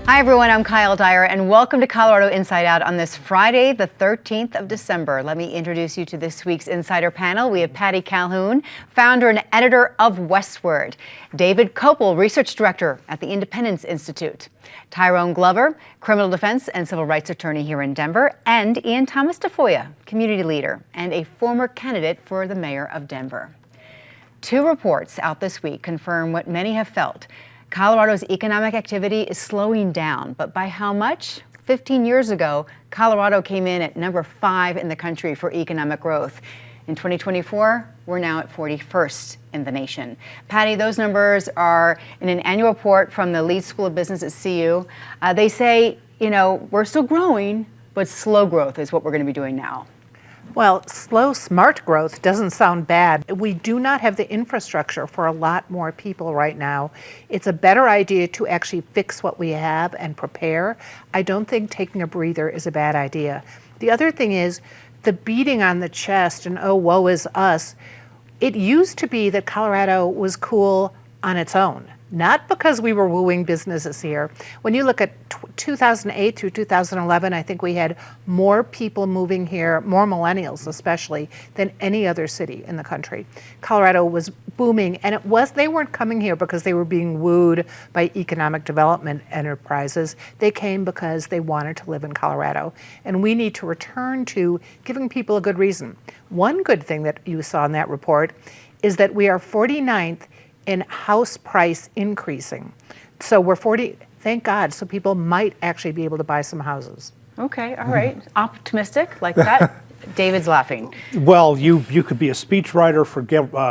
Hi everyone, I'm Kyle Dyer and welcome to Colorado Inside Out on this Friday, the 13th of December. Let me introduce you to this week's Insider panel. We have Patty Calhoun, founder and editor of Westward, David Kopel, research director at the Independence Institute, Tyrone Glover, criminal defense and civil rights attorney here in Denver, and Ian Thomas DeFoya, community leader and a former candidate for the mayor of Denver. Two reports out this week confirm what many have felt. Colorado's economic activity is slowing down, but by how much? 15 years ago, Colorado came in at number 5 in the country for economic growth. In 2024, we're now at 41st in the nation. Patty, those numbers are in an annual report from the Leeds School of Business at CU. They say, we're still growing, but slow growth is what we're going to be doing now. Well, slow, smart growth doesn't sound bad. We do not have the infrastructure for a lot more people right now. It's a better idea to actually fix what we have and prepare. I don't think taking a breather is a bad idea. The other thing is the beating on the chest and, oh, woe is us. It used to be that Colorado was cool on its own, not because we were wooing businesses here. When you look at 2008 through 2011, I think we had more people moving here, more millennials especially, than any other city in the country. Colorado was booming, and they weren't coming here because they were being wooed by economic development enterprises. They came because they wanted to live in Colorado. And we need to return to giving people a good reason. One good thing that you saw in that report is that we are 49th in house price increasing. So we're 40, thank God, so people might actually be able to buy some houses. Okay, all right. Optimistic like that. David's laughing. Well, you could be a speechwriter for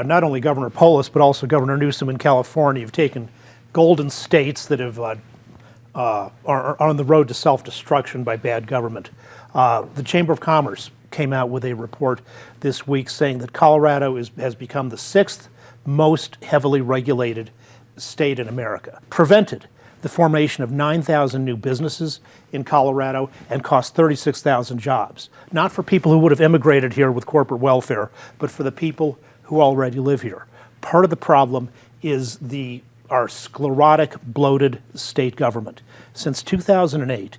not only Governor Polis, but also Governor Newsom in California. You've taken golden states that are on the road to self-destruction by bad government. The Chamber of Commerce came out with a report this week saying that Colorado has become the 6th most heavily regulated state in America, prevented the formation of 9,000 new businesses in Colorado and cost 36,000 jobs, not for people who would have immigrated here with corporate welfare, but for the people who already live here. Part of the problem is our sclerotic, bloated state government. Since 2008,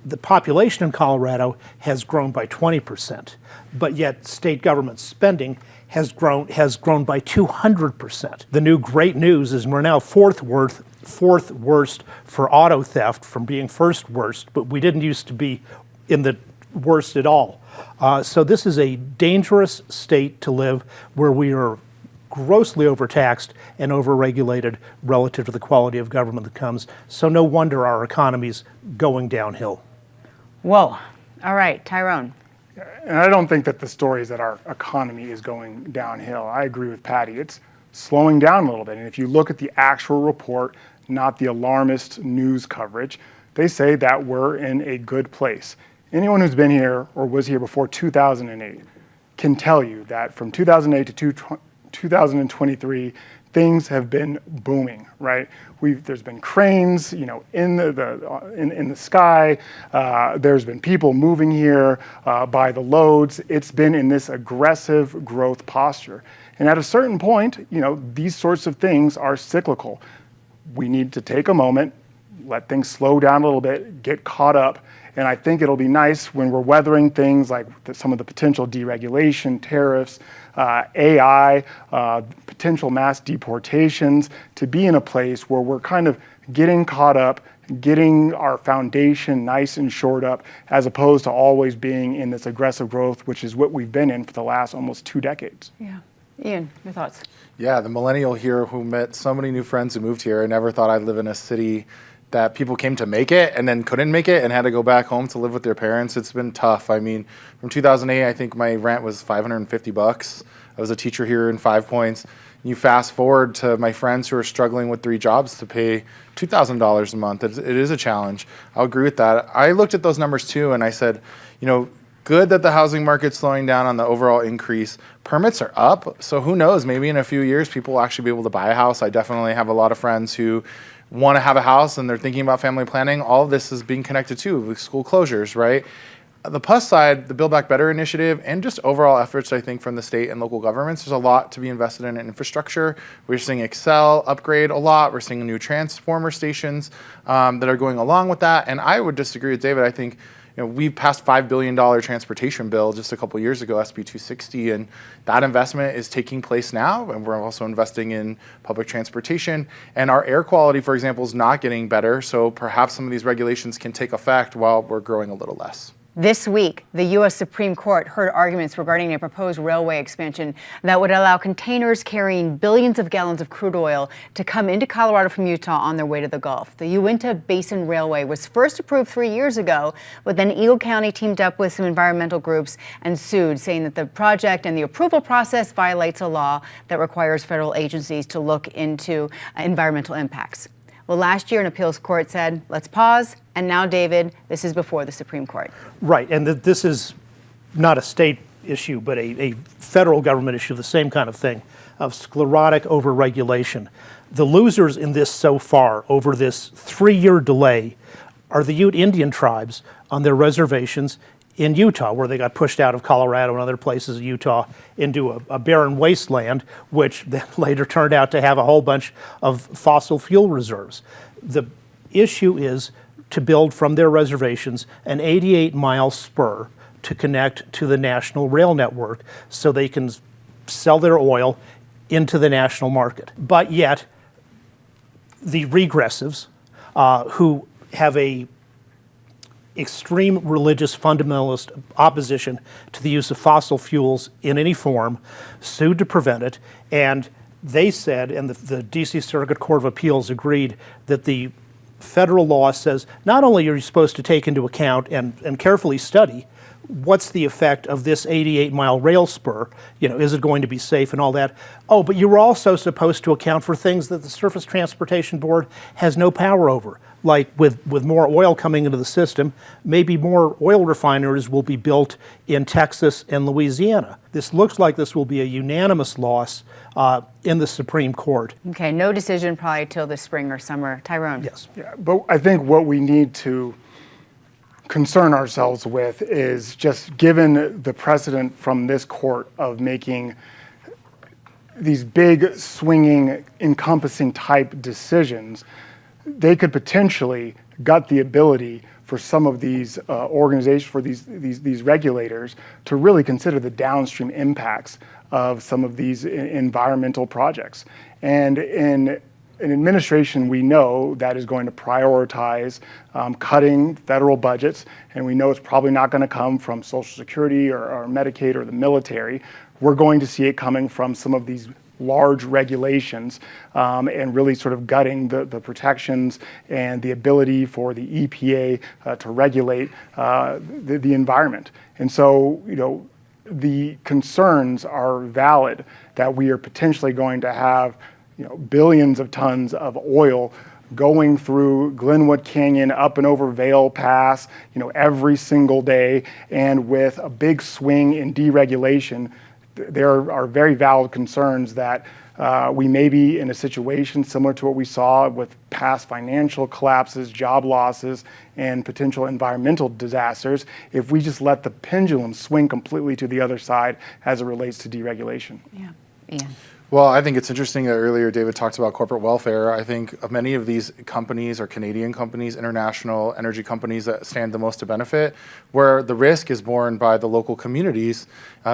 the population in Colorado has grown by 20%, but yet state government spending has grown by 200%. The new great news is we're now fourth worst for auto theft from being first worst, but we didn't used to be in the worst at all. So this is a dangerous state to live where we are grossly overtaxed and overregulated relative to the quality of government that comes. So no wonder our economy's going downhill. Whoa. All right, Tyrone. And I don't think that the story is that our economy is going downhill. I agree with Patty. It's slowing down a little bit. And if you look at the actual report, not the alarmist news coverage, they say that we're in a good place. Anyone who's been here or was here before 2008 can tell you that from 2008 to 2023, things have been booming, right? There's been cranes, in the sky. There's been people moving here by the loads. It's been in this aggressive growth posture. And at a certain point, these sorts of things are cyclical. We need to take a moment, let things slow down a little bit, get caught up. And I think it'll be nice when we're weathering things like some of the potential deregulation, tariffs, AI, potential mass deportations, to be in a place where we're kind of getting caught up, getting our foundation nice and shored up, as opposed to always being in this aggressive growth, which is what we've been in for the last almost 2 decades. Yeah. Ian, your thoughts? Yeah, the millennial here who met so many new friends who moved here. I never thought I'd live in a city that people came to make it and then couldn't make it and had to go back home to live with their parents. It's been tough. I mean, from 2008, I think my rent was $550. I was a teacher here in 5 Points. You fast forward to my friends who are struggling with 3 jobs to pay $2,000 a month. It is a challenge. I'll agree with that. I looked at those numbers too, and I said, good that the housing market's slowing down on the overall increase. Permits are up, so who knows? Maybe in a few years, people will actually be able to buy a house. I definitely have a lot of friends who want to have a house and they're thinking about family planning. All of this is being connected to with school closures, right? The plus side, the Build Back Better initiative, and just overall efforts, I think, from the state and local governments, there's a lot to be invested in infrastructure. We're seeing Excel upgrade a lot. We're seeing new transformer stations that are going along with that. And I would disagree with David. I think we passed $5 billion transportation bill just a couple years ago, SB 260, and that investment is taking place now. And we're also investing in public transportation. And our air quality, for example, is not getting better. So perhaps some of these regulations can take effect while we're growing a little less. This week, the U.S. Supreme Court heard arguments regarding a proposed railway expansion that would allow containers carrying billions of gallons of crude oil to come into Colorado from Utah on their way to the Gulf. The Uinta Basin Railway was first approved 3 years ago, but then Eagle County teamed up with some environmental groups and sued, saying that the project and the approval process violates a law that requires federal agencies to look into environmental impacts. Well, last year, an appeals court said, let's pause. And now, David, this is before the Supreme Court. Right, and this is not a state issue, but a federal government issue, the same kind of thing, of sclerotic overregulation. The losers in this so far, over this 3-year delay, are the Ute Indian tribes on their reservations in Utah, where they got pushed out of Colorado and other places in Utah into a barren wasteland, which then later turned out to have a whole bunch of fossil fuel reserves. The issue is to build from their reservations an 88-mile spur to connect to the national rail network so they can sell their oil into the national market. But yet, the regressives, who have a extreme religious fundamentalist opposition to the use of fossil fuels in any form, sued to prevent it, and they said, and the D.C. Circuit Court of Appeals agreed, that the federal law says not only are you supposed to take into account and carefully study what's the effect of this 88-mile rail spur, is it going to be safe and all that, but you're also supposed to account for things that the Surface Transportation Board has no power over. Like with more oil coming into the system, maybe more oil refineries will be built in Texas and Louisiana. This looks like this will be a unanimous loss in the Supreme Court. Okay, no decision probably till the spring or summer. Tyrone. Yes. Yeah, but I think what we need to concern ourselves with is, just given the precedent from this court of making these big, swinging, encompassing type decisions, they could potentially gut the ability for some of these organizations, for these regulators, to really consider the downstream impacts of some of these environmental projects. And in an administration, we know that is going to prioritize cutting federal budgets, and we know it's probably not going to come from Social Security or Medicaid or the military. We're going to see it coming from some of these large regulations and really sort of gutting the protections and the ability for the EPA to regulate the environment. And so, the concerns are valid that we are potentially going to have billions of tons of oil going through Glenwood Canyon, up and over Vail Pass, every single day, and with a big swing in deregulation. There are very valid concerns that we may be in a situation similar to what we saw with past financial collapses, job losses, and potential environmental disasters if we just let the pendulum swing completely to the other side as it relates to deregulation. Yeah, Ian. Well, I think it's interesting that earlier David talked about corporate welfare. I think many of these companies are Canadian companies, international energy companies that stand the most to benefit, where the risk is borne by the local communities,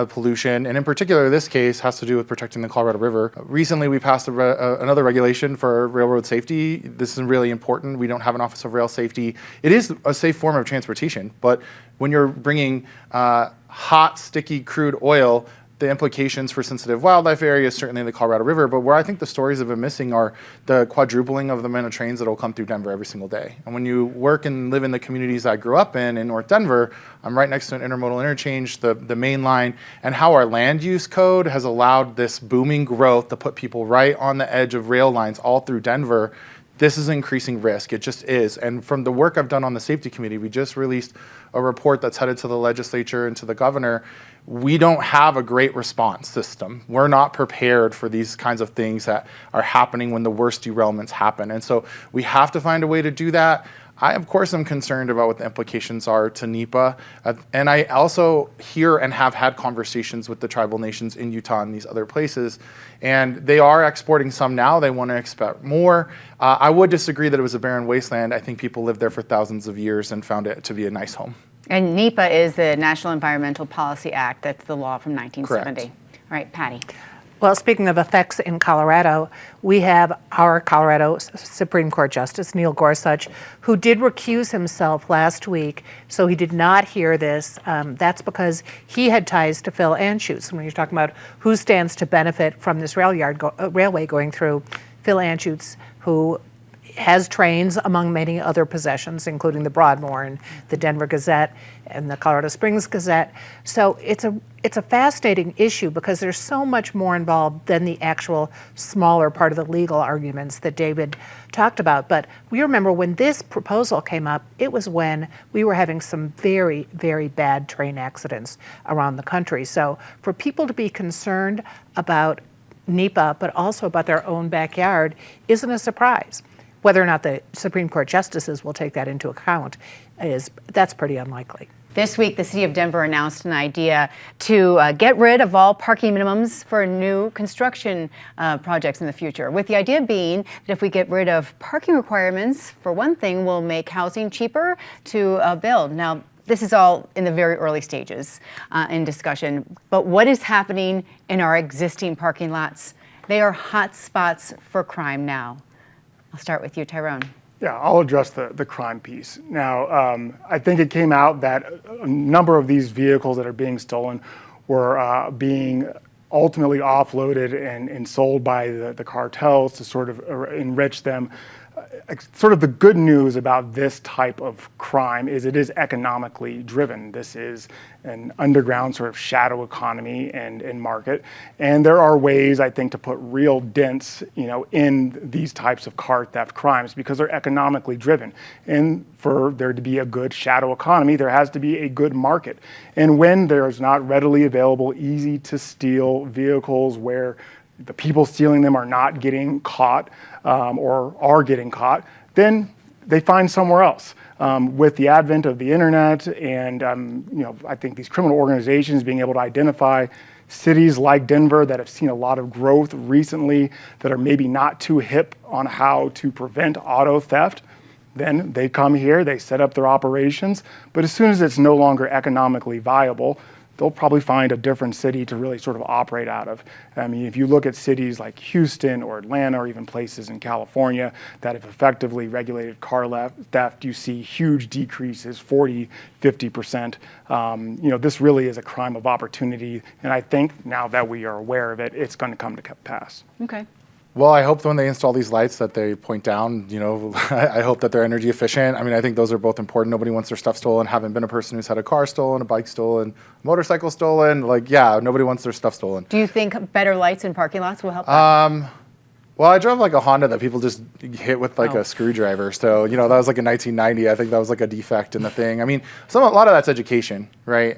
pollution, and in particular, this case has to do with protecting the Colorado River. Recently, we passed another regulation for railroad safety. This is really important. We don't have an Office of Rail Safety. It is a safe form of transportation, but when you're bringing hot, sticky crude oil, the implications for sensitive wildlife areas, certainly in the Colorado River, but where I think the stories have been missing are the quadrupling of the amount of trains that will come through Denver every single day. And when you work and live in the communities I grew up in North Denver, I'm right next to an intermodal interchange, the main line, and how our land use code has allowed this booming growth to put people right on the edge of rail lines all through Denver. This is increasing risk. It just is. And from the work I've done on the safety committee, we just released a report that's headed to the legislature and to the governor. We don't have a great response system. We're not prepared for these kinds of things that are happening when the worst derailments happen. And so we have to find a way to do that. I, of course, am concerned about what the implications are to NEPA. And I also hear and have had conversations with the tribal nations in Utah and these other places. And they are exporting some now. They want to export more. I would disagree that it was a barren wasteland. I think people lived there for thousands of years and found it to be a nice home. And NEPA is the National Environmental Policy Act. That's the law from 1970. Correct. All right, Patty. Well, speaking of effects in Colorado, we have our Colorado Supreme Court Justice, Neil Gorsuch, who did recuse himself last week, so he did not hear this. That's because he had ties to Phil Anschutz. When you're talking about who stands to benefit from this railway going through, Phil Anschutz, who has trains among many other possessions, including the Broadmoor and the Denver Gazette and the Colorado Springs Gazette. So it's a fascinating issue because there's so much more involved than the actual smaller part of the legal arguments that David talked about. But we remember when this proposal came up, it was when we were having some very, very bad train accidents around the country. So for people to be concerned about NEPA, but also about their own backyard, isn't a surprise. Whether or not the Supreme Court justices will take that into account that's pretty unlikely. This week, the city of Denver announced an idea to get rid of all parking minimums for new construction projects in the future, with the idea being that if we get rid of parking requirements, for one thing, we'll make housing cheaper to build. Now, this is all in the very early stages in discussion, but what is happening in our existing parking lots? They are hot spots for crime now. I'll start with you, Tyrone. Yeah, I'll address the crime piece. Now, I think it came out that a number of these vehicles that are being stolen were being ultimately offloaded and sold by the cartels to sort of enrich them. Sort of the good news about this type of crime is it is economically driven. This is an underground sort of shadow economy and market. And there are ways, I think, to put real dents, in these types of car theft crimes because they're economically driven. And for there to be a good shadow economy, there has to be a good market. And when there's not readily available, easy to steal vehicles where the people stealing them are not getting caught or are getting caught, then they find somewhere else. With the advent of the internet and I think these criminal organizations being able to identify cities like Denver that have seen a lot of growth recently that are maybe not too hip on how to prevent auto theft, then they come here, they set up their operations, but as soon as it's no longer economically viable, they'll probably find a different city to really sort of operate out of. I mean, if you look at cities like Houston or Atlanta or even places in California that have effectively regulated car theft, you see huge decreases, 40, 50%. This really is a crime of opportunity. And I think now that we are aware of it, it's going to come to pass. Okay. Well, I hope when they install these lights that they point down, I hope that they're energy efficient. I mean, I think those are both important. Nobody wants their stuff stolen. Haven't been a person who's had a car stolen, a bike stolen, a motorcycle stolen. Nobody wants their stuff stolen. Do you think better lights in parking lots will help that? Well, I drove like a Honda that people just hit with a screwdriver. So, that was like in 1990. I think that was like a defect in the thing. I mean, a lot of that's education, right?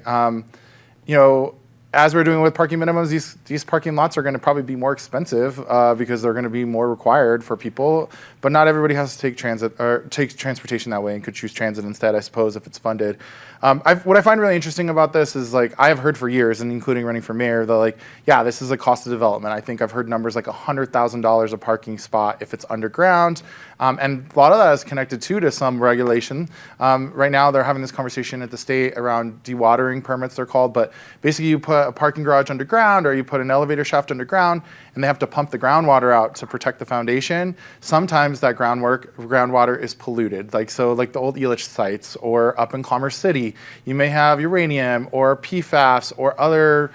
As we're doing with parking minimums, these parking lots are going to probably be more expensive because they're going to be more required for people. But not everybody has to take transit or take transportation that way and could choose transit instead, I suppose, if it's funded. What I find really interesting about this is I have heard for years, and including running for mayor, that this is a cost of development. I think I've heard numbers like $100,000 a parking spot if it's underground. And a lot of that is connected to some regulation. Right now, they're having this conversation at the state around dewatering permits, they're called. But basically, you put a parking garage underground or you put an elevator shaft underground, and they have to pump the groundwater out to protect the foundation. Sometimes that groundwater is polluted. Like the old Elitch sites or up in Commerce City, you may have uranium or PFAS or other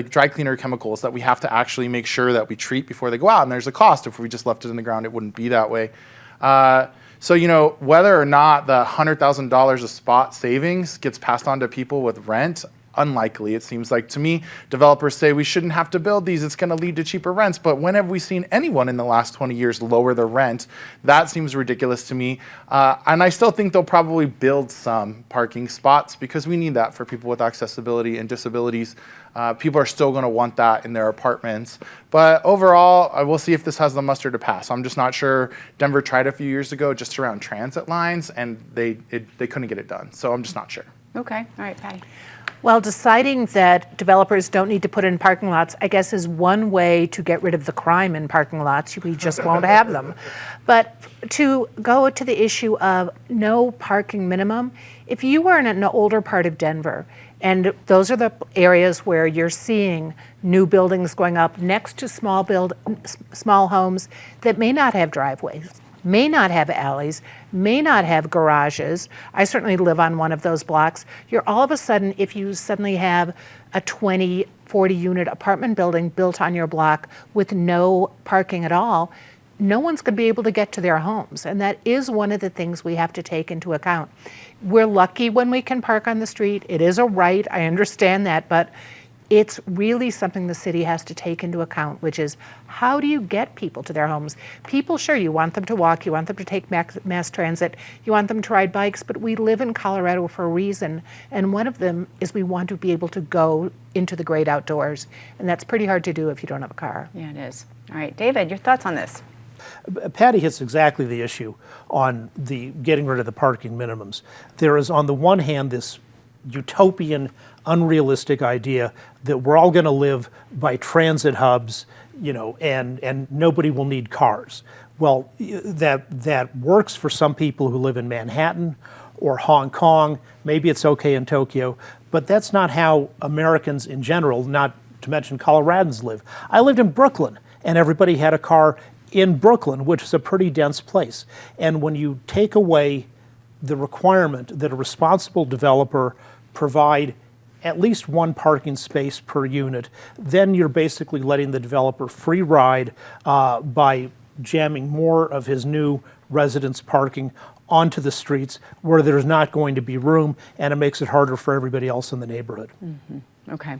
dry cleaner chemicals that we have to actually make sure that we treat before they go out. And there's a cost. If we just left it in the ground, it wouldn't be that way. Whether or not the $100,000 a spot savings gets passed on to people with rent, unlikely, it seems like to me. Developers say we shouldn't have to build these, it's going to lead to cheaper rents, but when have we seen anyone in the last 20 years lower their rent? That seems ridiculous to me. And I still think they'll probably build some parking spots because we need that for people with accessibility and disabilities. People are still going to want that in their apartments. But overall, I will see if this has the muster to pass. I'm just not sure. Denver tried a few years ago just around transit lines, and they couldn't get it done. So I'm just not sure. Okay. All right, Patty. Well, deciding that developers don't need to put in parking lots, I guess, is one way to get rid of the crime in parking lots. We just won't have them. But to go to the issue of no parking minimum, if you are in an older part of Denver, and those are the areas where you're seeing new buildings going up next to small homes that may not have driveways, may not have alleys, may not have garages. I certainly live on one of those blocks. You're all of a sudden, if you suddenly have a 20, 40 unit apartment building built on your block with no parking at all, no one's going to be able to get to their homes. And that is one of the things we have to take into account. We're lucky when we can park on the street. It is a right, I understand that, but it's really something the city has to take into account, which is how do you get people to their homes? People, sure, you want them to walk, you want them to take mass transit, you want them to ride bikes, but we live in Colorado for a reason, and one of them is we want to be able to go into the great outdoors, and that's pretty hard to do if you don't have a car. Yeah, it is. All right, David, your thoughts on this? Patty hits exactly the issue on the getting rid of the parking minimums. There is, on the one hand, this utopian, unrealistic idea that we're all going to live by transit hubs, and nobody will need cars. Well, that works for some people who live in Manhattan or Hong Kong. Maybe it's okay in Tokyo, but that's not how Americans in general, not to mention Coloradans, live. I lived in Brooklyn, and everybody had a car in Brooklyn, which is a pretty dense place. And when you take away the requirement that a responsible developer provide at least one parking space per unit, then you're basically letting the developer free ride by jamming more of his new residents' parking onto the streets where there's not going to be room, and it makes it harder for everybody else in the neighborhood. Mm-hmm. Okay.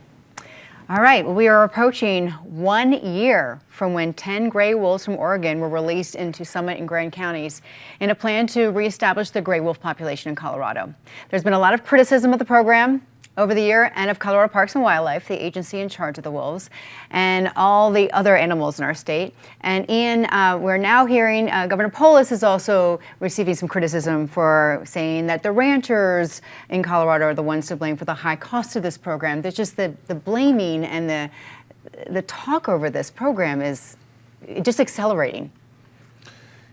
All right, well, we are approaching 1 year from when 10 gray wolves from Oregon were released into Summit and Grand counties in a plan to reestablish the gray wolf population in Colorado. There's been a lot of criticism of the program over the year and of Colorado Parks and Wildlife, the agency in charge of the wolves, and all the other animals in our state. And Ian, we're now hearing Governor Polis is also receiving some criticism for saying that the ranchers in Colorado are the ones to blame for the high cost of this program. There's just the blaming and the talk over this program is just accelerating.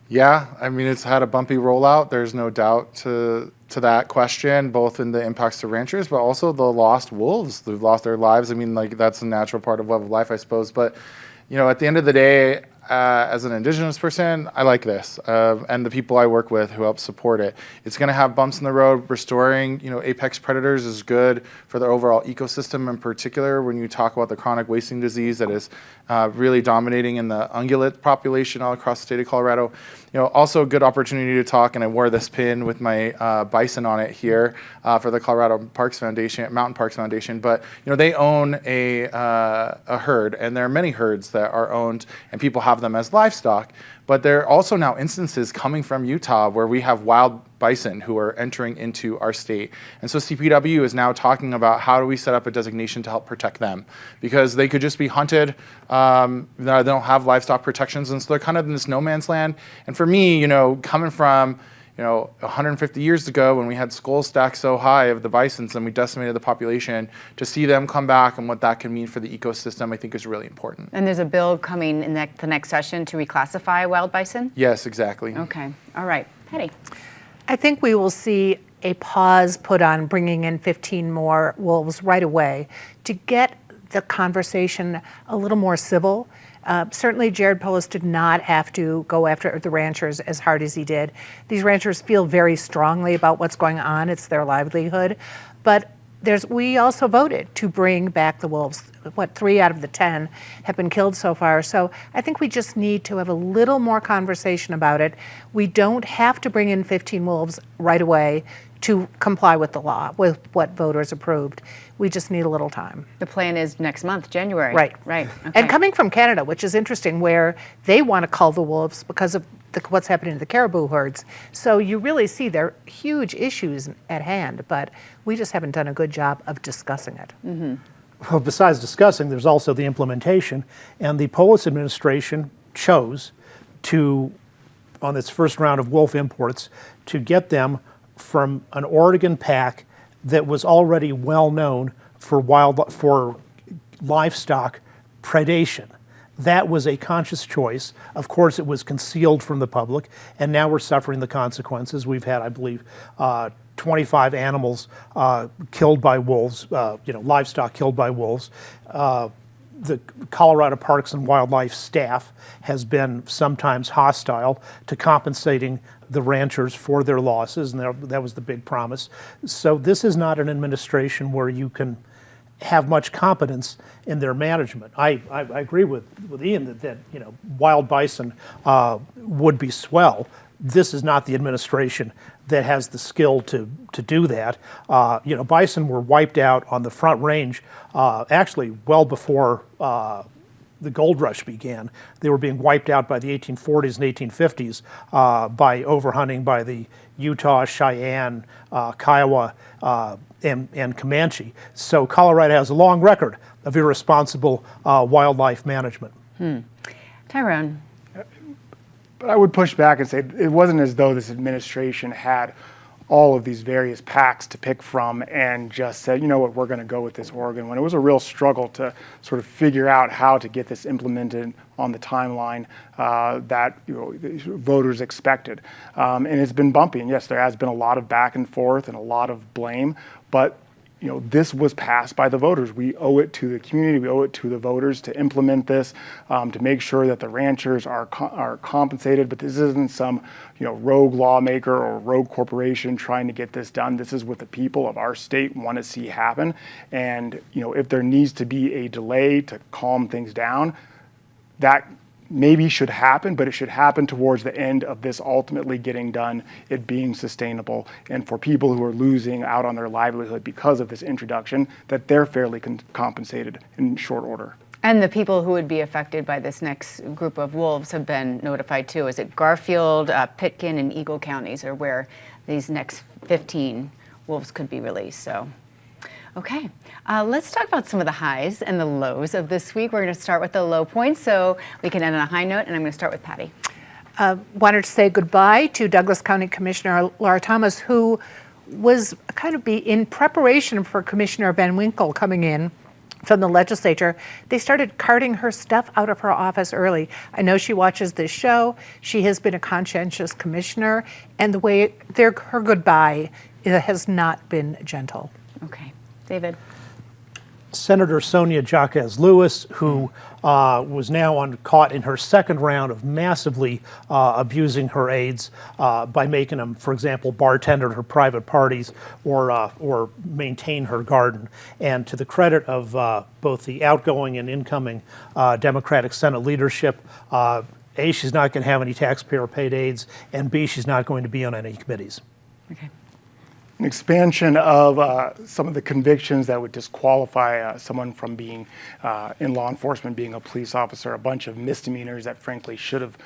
Yeah, I mean, it's had a bumpy rollout. There's no doubt to that question, both in the impacts to ranchers, but also the lost wolves who've lost their lives. I mean, like, that's a natural part of web of life, I suppose. But, at the end of the day, as an Indigenous person, I like this, and the people I work with who help support it. It's going to have bumps in the road. Restoring, apex predators is good for the overall ecosystem. In particular, when you talk about the chronic wasting disease that is really dominating in the ungulate population all across the state of Colorado. Also a good opportunity to talk, and I wore this pin with my bison on it here for the Colorado Parks Foundation, Mountain Parks Foundation. But they own a herd, and there are many herds that are owned, and people have them as livestock. But there are also now instances coming from Utah where we have wild bison who are entering into our state. And so CPW is now talking about how do we set up a designation to help protect them, because they could just be hunted. They don't have livestock protections, and so they're kind of in this no man's land. And for me, coming from 150 years ago when we had skulls stacked so high of the bisons and we decimated the population, to see them come back and what that can mean for the ecosystem, I think is really important. And there's a bill coming in the next session to reclassify wild bison? Yes, exactly. Okay. All right. Patty. I think we will see a pause put on bringing in 15 more wolves right away to get the conversation a little more civil. Certainly Jared Polis did not have to go after the ranchers as hard as he did. These ranchers feel very strongly about what's going on. It's their livelihood. But we also voted to bring back the wolves. 3 out of the 10 have been killed so far. So I think we just need to have a little more conversation about it. We don't have to bring in 15 wolves right away to comply with the law, with what voters approved. We just need a little time. The plan is next month, January. Right. Right. Okay. And coming from Canada, which is interesting, where they want to cull the wolves because of what's happening to the caribou herds. So you really see there are huge issues at hand, but we just haven't done a good job of discussing it. Well, besides discussing, there's also the implementation, and the Polis administration chose to, on its first round of wolf imports, to get them from an Oregon pack that was already well known for livestock predation. That was a conscious choice. Of course, it was concealed from the public, and now we're suffering the consequences. We've had, I believe, 25 animals killed by wolves, livestock killed by wolves. The Colorado Parks and Wildlife staff has been sometimes hostile to compensating the ranchers for their losses, and that was the big promise. So this is not an administration where you can have much competence in their management. I agree with Ian that wild bison would be swell. This is not the administration that has the skill to do that. Bison were wiped out on the Front Range actually well before the gold rush began. They were being wiped out by the 1840s and 1850s by overhunting by the Utah, Cheyenne, Kiowa, and Comanche. So Colorado has a long record of irresponsible wildlife management. Tyrone. But I would push back and say it wasn't as though this administration had all of these various packs to pick from and just said, you know what, we're going to go with this Oregon one. It was a real struggle to sort of figure out how to get this implemented on the timeline that voters expected. And it's been bumpy. And yes, there has been a lot of back and forth and a lot of blame, but this was passed by the voters. We owe it to the community, we owe it to the voters to implement this, to make sure that the ranchers are compensated. But this isn't some rogue lawmaker or rogue corporation trying to get this done. This is what the people of our state want to see happen. And if there needs to be a delay to calm things down, that maybe should happen, but it should happen towards the end of this ultimately getting done, it being sustainable, and for people who are losing out on their livelihood because of this introduction, that they're fairly compensated in short order. And the people who would be affected by this next group of wolves have been notified too. Is it Garfield, Pitkin, and Eagle counties are where these next 15 wolves could be released? So. Okay, let's talk about some of the highs and the lows of this week. We're going to start with the low points so we can end on a high note, and I'm going to start with Patty. Wanted to say goodbye to Douglas County Commissioner Laura Thomas, who was kind of in preparation for Commissioner Van Winkle coming in from the legislature. They started carting her stuff out of her office early. I know she watches this show. She has been a conscientious commissioner, and the way her goodbye has not been gentle. Okay. David. Senator Sonia Jaquez Lewis, who was now caught in her second round of massively abusing her aides by making them, for example, bartender at her private parties or maintain her garden. And to the credit of both the outgoing and incoming Democratic Senate leadership, A, she's not going to have any taxpayer-paid aides, and B, she's not going to be on any committees. Okay. An expansion of some of the convictions that would disqualify someone from being in law enforcement, being a police officer. A bunch of misdemeanors that frankly should have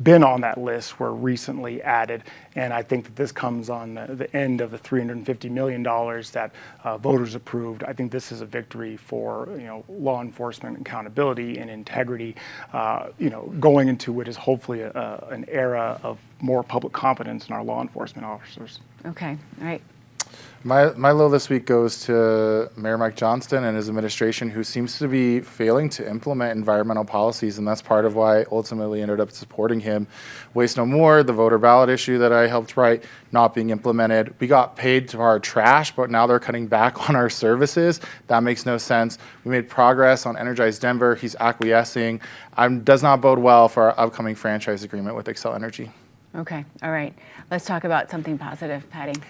been on that list were recently added. And I think that this comes on the end of the $350 million that voters approved. I think this is a victory for law enforcement accountability and integrity, going into what is hopefully an era of more public confidence in our law enforcement officers. Okay, all right. My low this week goes to Mayor Mike Johnston and his administration, who seems to be failing to implement environmental policies, and that's part of why I ultimately ended up supporting him. Waste No More, the voter ballot issue that I helped write, not being implemented. We got paid for our trash, but now they're cutting back on our services. That makes no sense. We made progress on Energize Denver. He's acquiescing. Does not bode well for our upcoming franchise agreement with Xcel Energy. Okay, all right. Let's talk about something positive, Patty.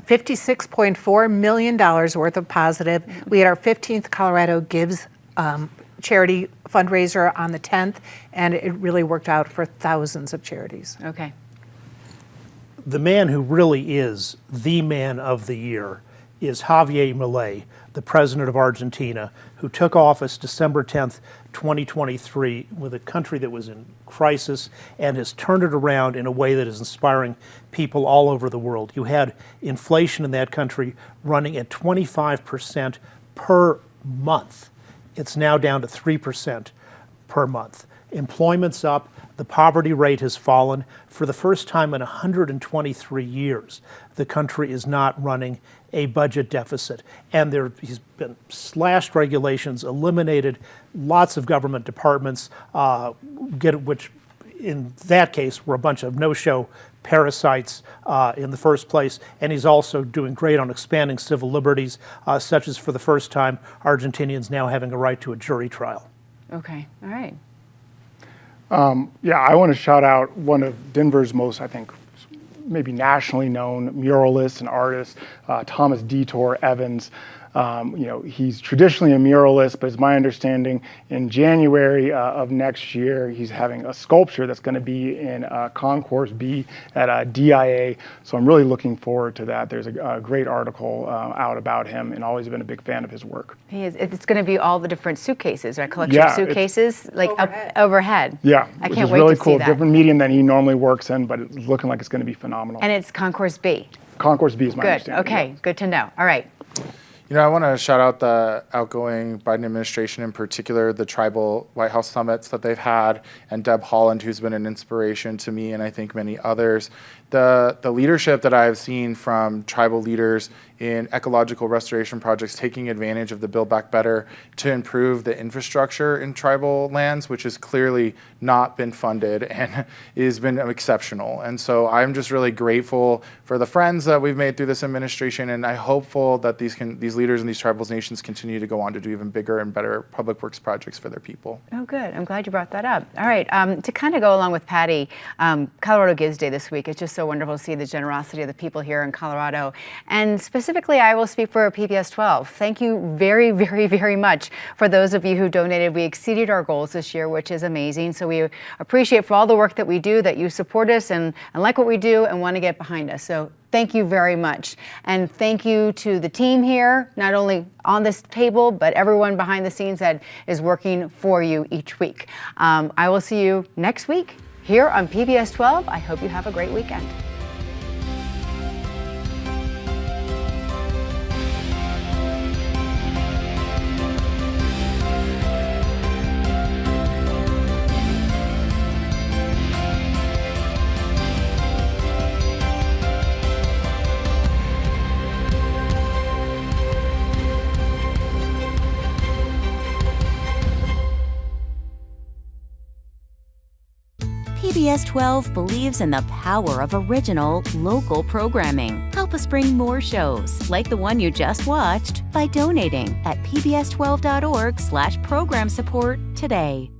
$56.4 million worth of positive. We had our 15th Colorado Gives charity fundraiser on the 10th, and it really worked out for thousands of charities. Okay. the man who really is the man of the year is Javier Milei, the president of Argentina, who took office December 10th, 2023, with a country that was in crisis and has turned it around in a way that is inspiring people all over the world. You had inflation in that country running at 25% per month. It's now down to 3% per month. Employment's up. The poverty rate has fallen. For the first time in 123 years, the country is not running a budget deficit. And he's been slashed regulations, eliminated lots of government departments, which in that case were a bunch of no-show parasites in the first place. And he's also doing great on expanding civil liberties, such as for the first time, Argentinians now having a right to a jury trial. Okay, all right. Yeah, I want to shout out one of Denver's most, I think, maybe nationally known muralists and artists, Thomas Detour Evans. He's traditionally a muralist, but it's my understanding in January of next year, he's having a sculpture that's going to be in Concourse B at DIA. So I'm really looking forward to that. There's a great article out about him, and always been a big fan of his work. He is. It's going to be all the different suitcases, right? Collection of suitcases, like overhead. Up overhead. Yeah, I which can't is wait really to cool. see that. Different medium than he normally works in, but it's looking like it's going to be phenomenal. And it's Concourse B. Concourse B is my Good. understanding. Okay. Yeah. Good to know. All right. I want to shout out the outgoing Biden administration, in particular the tribal White House summits that they've had, and Deb Haaland, who's been an inspiration to me and I think many others. The leadership that I've seen from tribal leaders in ecological restoration projects, taking advantage of the Build Back Better to improve the infrastructure in tribal lands, which has clearly not been funded and has been exceptional. And so I'm just really grateful for the friends that we've made through this administration, and I'm hopeful that these leaders in these tribal nations continue to go on to do even bigger and better public works projects for their people. Oh, good. I'm glad you brought that up. All right. To kind of go along with Patty, Colorado Gives Day this week. It's just so wonderful to see the generosity of the people here in Colorado. And specifically, I will speak for PBS 12. Thank you very, very, very much for those of you who donated. We exceeded our goals this year, which is amazing. So we appreciate for all the work that we do, that you support us and like what we do and want to get behind us. So thank you very much. And thank you to the team here, not only on this table, but everyone behind the scenes that is working for you each week. I will see you next week here on PBS 12. I hope you have a great weekend. PBS 12 believes in the power of original, local programming. Help us bring more shows, like the one you just watched, by donating at pbs12.org/program support today.